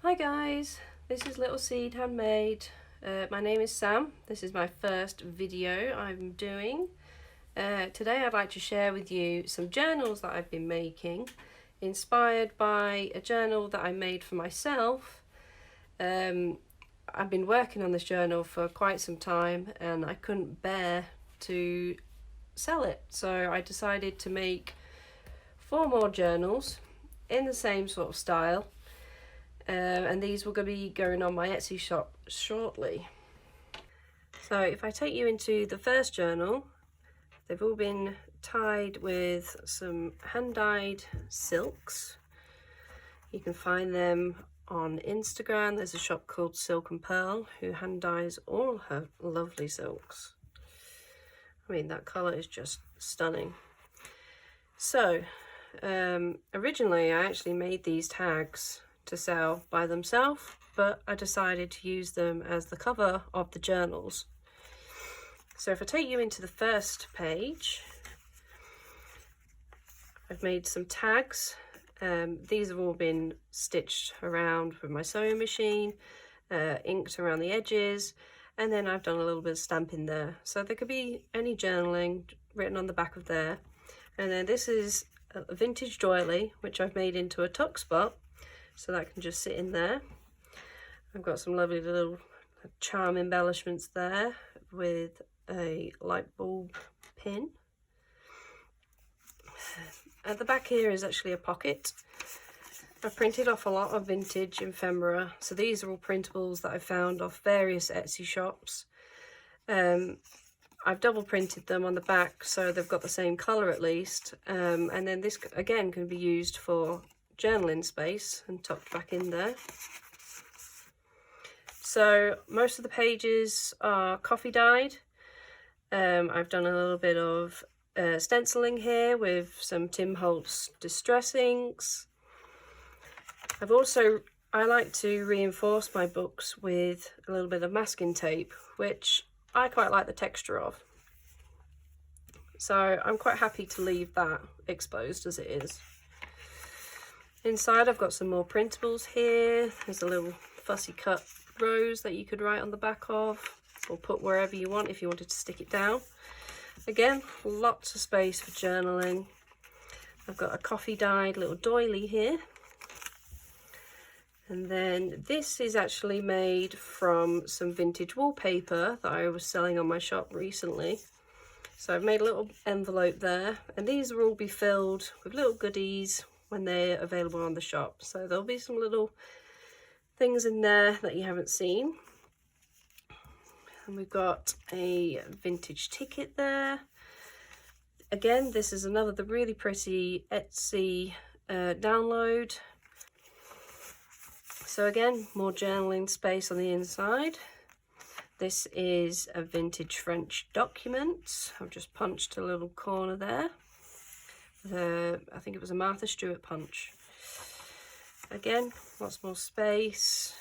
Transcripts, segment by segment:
Hi guys, this is Little Seed Handmade. My name is Sam. This is my first video I'm doing. Today I'd like to share with you some journals that I've been making, inspired by a journal that I made for myself. I've been working on this journal for quite some time and I couldn't bear to sell it, so I decided to make 4 more journals in the same sort of style. And these will be going on my Etsy shop shortly. So if I take you into the first journal, they've all been tied with some hand-dyed silks. You can find them on Instagram. There's a shop called Silk and Pearl who hand dyes all her lovely silks. I mean, that colour is just stunning. So originally I actually made these tags to sell by themselves, but I decided to use them as the cover of the journals. So if I take you into the first page, I've made some tags. These have all been stitched around with my sewing machine, inked around the edges, and then I've done a little bit of stamping there. So there could be any journaling written on the back of there. And then this is a vintage doily, which I've made into a tuck spot, so that can just sit in there. I've got some lovely little charm embellishments there with a light bulb pin. At the back here is actually a pocket. I've printed off a lot of vintage ephemera, so these are all printables that I found off various Etsy shops. I've double printed them on the back so they've got the same colour at least, and then this again can be used for journaling space and tucked back in there. So most of the pages are coffee dyed. I've done a little bit of stenciling here with some Tim Holtz distress inks. I like to reinforce my books with a little bit of masking tape, which I quite like the texture of. So I'm quite happy to leave that exposed as it is. Inside I've got some more printables here. There's a little fussy cut rose that you could write on the back of, or put wherever you want if you wanted to stick it down. Again, lots of space for journaling. I've got a coffee dyed little doily here. And then this is actually made from some vintage wallpaper that I was selling on my shop recently. So I've made a little envelope there, and these will all be filled with little goodies when they're available on the shop. So there'll be some little things in there that you haven't seen. And we've got a vintage ticket there. Again, this is the really pretty Etsy download. So again, more journaling space on the inside. This is a vintage French document. I've just punched a little corner there. I think it was a Martha Stewart punch. Again, lots more space.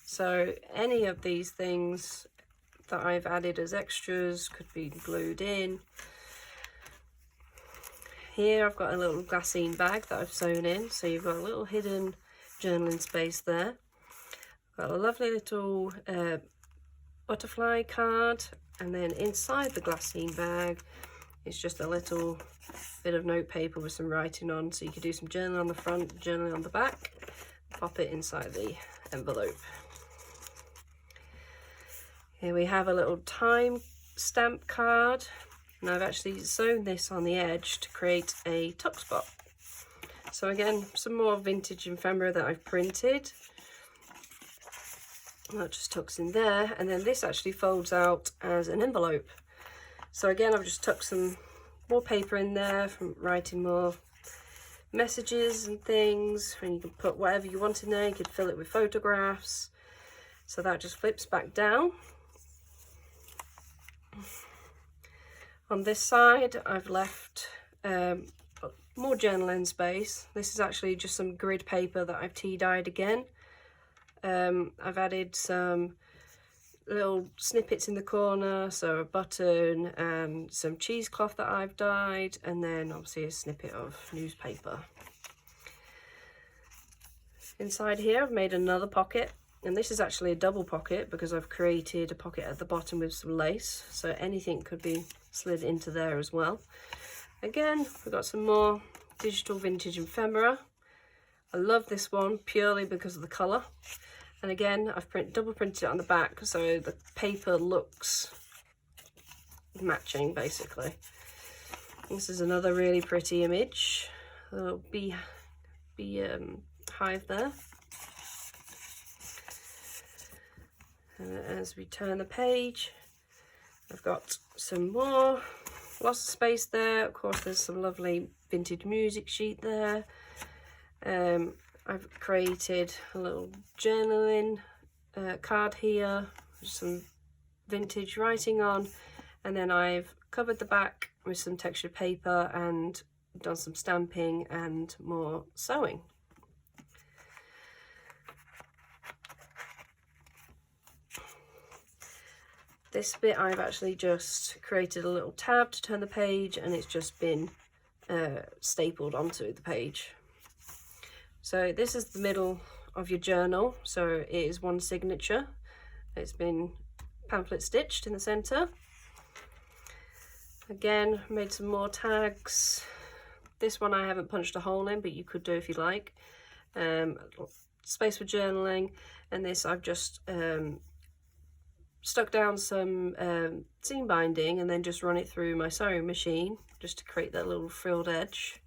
So any of these things that I've added as extras could be glued in. Here I've got a little glassine bag that I've sewn in, so you've got a little hidden journaling space there. I've got a lovely little butterfly card, and then inside the glassine bag it's just a little bit of notepaper with some writing on, so you could do some journaling on the front, journaling on the back, pop it inside the envelope. Here we have a little time stamp card, and I've actually sewn this on the edge to create a tuck spot. So again, some more vintage ephemera that I've printed. That just tucks in there, and then this actually folds out as an envelope. So again, I've just tucked some more paper in there from writing more messages and things, and you can put whatever you want in there. You could fill it with photographs. So that just flips back down. On this side, I've left more journaling space. This is actually just some grid paper that I've tea dyed again. I've added some little snippets in the corner, so a button and some cheesecloth that I've dyed, and then obviously a snippet of newspaper. Inside here I've made another pocket, and this is actually a double pocket because I've created a pocket at the bottom with some lace, so anything could be slid into there as well. Again, we've got some more digital vintage ephemera. I love this one purely because of the colour, and again I've double printed it on the back so the paper looks matching basically. This is another really pretty image, a little bee hive there. And as we turn the page, I've got some more, lots of space there. Of course, there's some lovely vintage music sheet there. I've created a little journaling card here with some vintage writing on, and then I've covered the back with some textured paper and done some stamping and more sewing. This bit I've actually just created a little tab to turn the page, and it's just been stapled onto the page. So this is the middle of your journal, so it is one signature. It's been pamphlet stitched in the centre. Again, made some more tags. This one I haven't punched a hole in, but you could do if you like. Space for journaling, and this I've just stuck down some seam binding and then just run it through my sewing machine just to create that little frilled edge.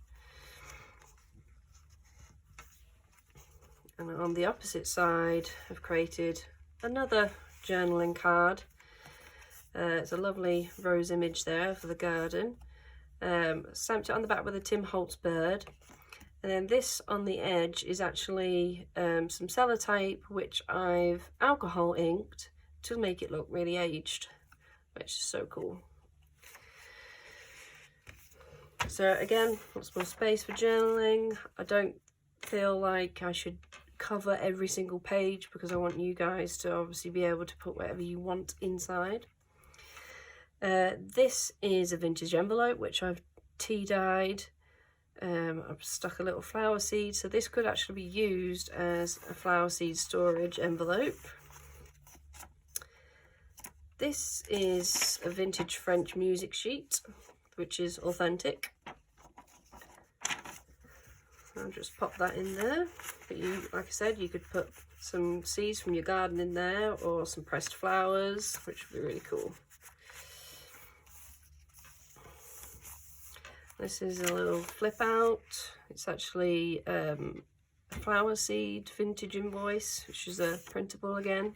And on the opposite side I've created another journaling card. It's a lovely rose image there for the garden. Stamped it on the back with a Tim Holtz bird, and then this on the edge is actually some sellotape which I've alcohol inked to make it look really aged, which is so cool. So again, lots more space for journaling. I don't feel like I should cover every single page because I want you guys to obviously be able to put whatever you want inside. This is a vintage envelope which I've tea dyed. I've stuck a little flower seed, so this could actually be used as a flower seed storage envelope. This is a vintage French music sheet, which is authentic. I'll just pop that in there. But you, like I said, you could put some seeds from your garden in there, or some pressed flowers, which would be really cool. This is a little flip out. It's actually a flower seed vintage invoice, which is a printable again.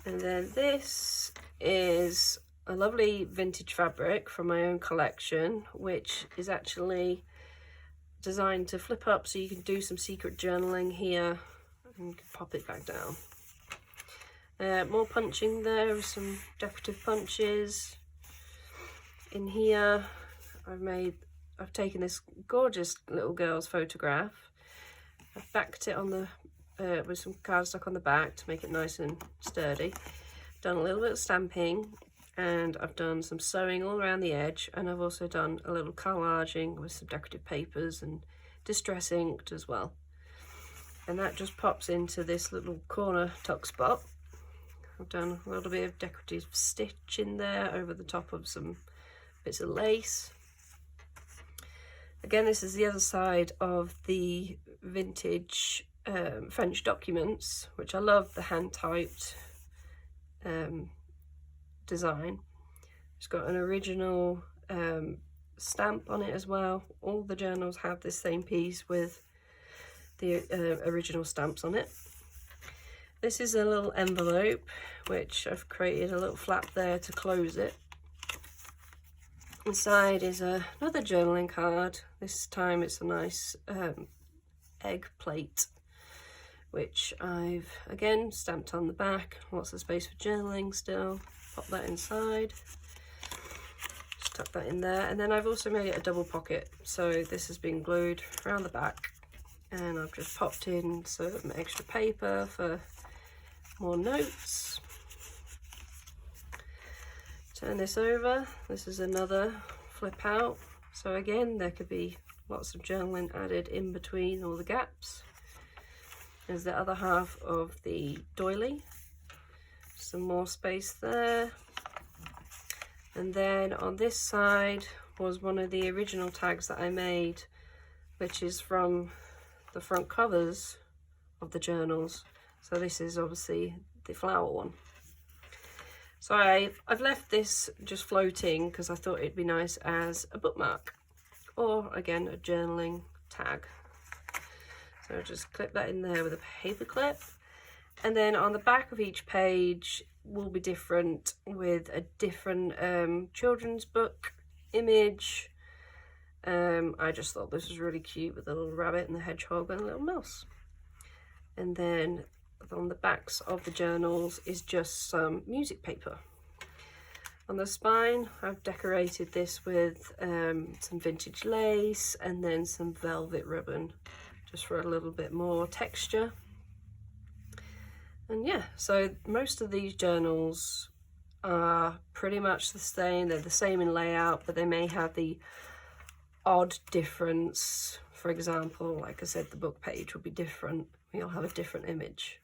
And then this is a lovely vintage fabric from my own collection, which is actually designed to flip up so you can do some secret journaling here and you can pop it back down. More punching there with some decorative punches. In here I've taken this gorgeous little girl's photograph. I've backed it on the with some cardstock on the back to make it nice and sturdy. Done a little bit of stamping, and I've done some sewing all around the edge, and I've also done a little collaging with some decorative papers and distress inked as well. And that just pops into this little corner tuck spot. I've done a little bit of decorative stitch in there over the top of some bits of lace. Again, this is the other side of the vintage French documents, which I love the hand typed design. It's got an original stamp on it as well. All the journals have this same piece with the original stamps on it. This is a little envelope which I've created a little flap there to close it. Inside is another journaling card. This time it's a nice egg plate, which I've again stamped on the back. Lots of space for journaling still. Pop that inside. Just tuck that in there. And then I've also made it a double pocket. So this has been glued around the back. And I've just popped in some extra paper for more notes. Turn this over. This is another flip out. So again, there could be lots of journaling added in between all the gaps. There's the other half of the doily, some more space there. And then on this side was one of the original tags that I made, which is from the front covers of the journals. So this is obviously the flower one. So I've left this just floating because I thought it'd be nice as a bookmark, or again a journaling tag. So just clip that in there with a paper clip. And then on the back of each page will be different, with a different children's book image. I just thought this was really cute with the little rabbit and the hedgehog and a little mouse. And then on the backs of the journals is just some music paper. On the spine, I've decorated this with some vintage lace and then some velvet ribbon, just for a little bit more texture. And yeah, so most of these journals are pretty much the same. They're the same in layout, but they may have the odd difference. For example, like I said, the book page will be different. You'll have a different image.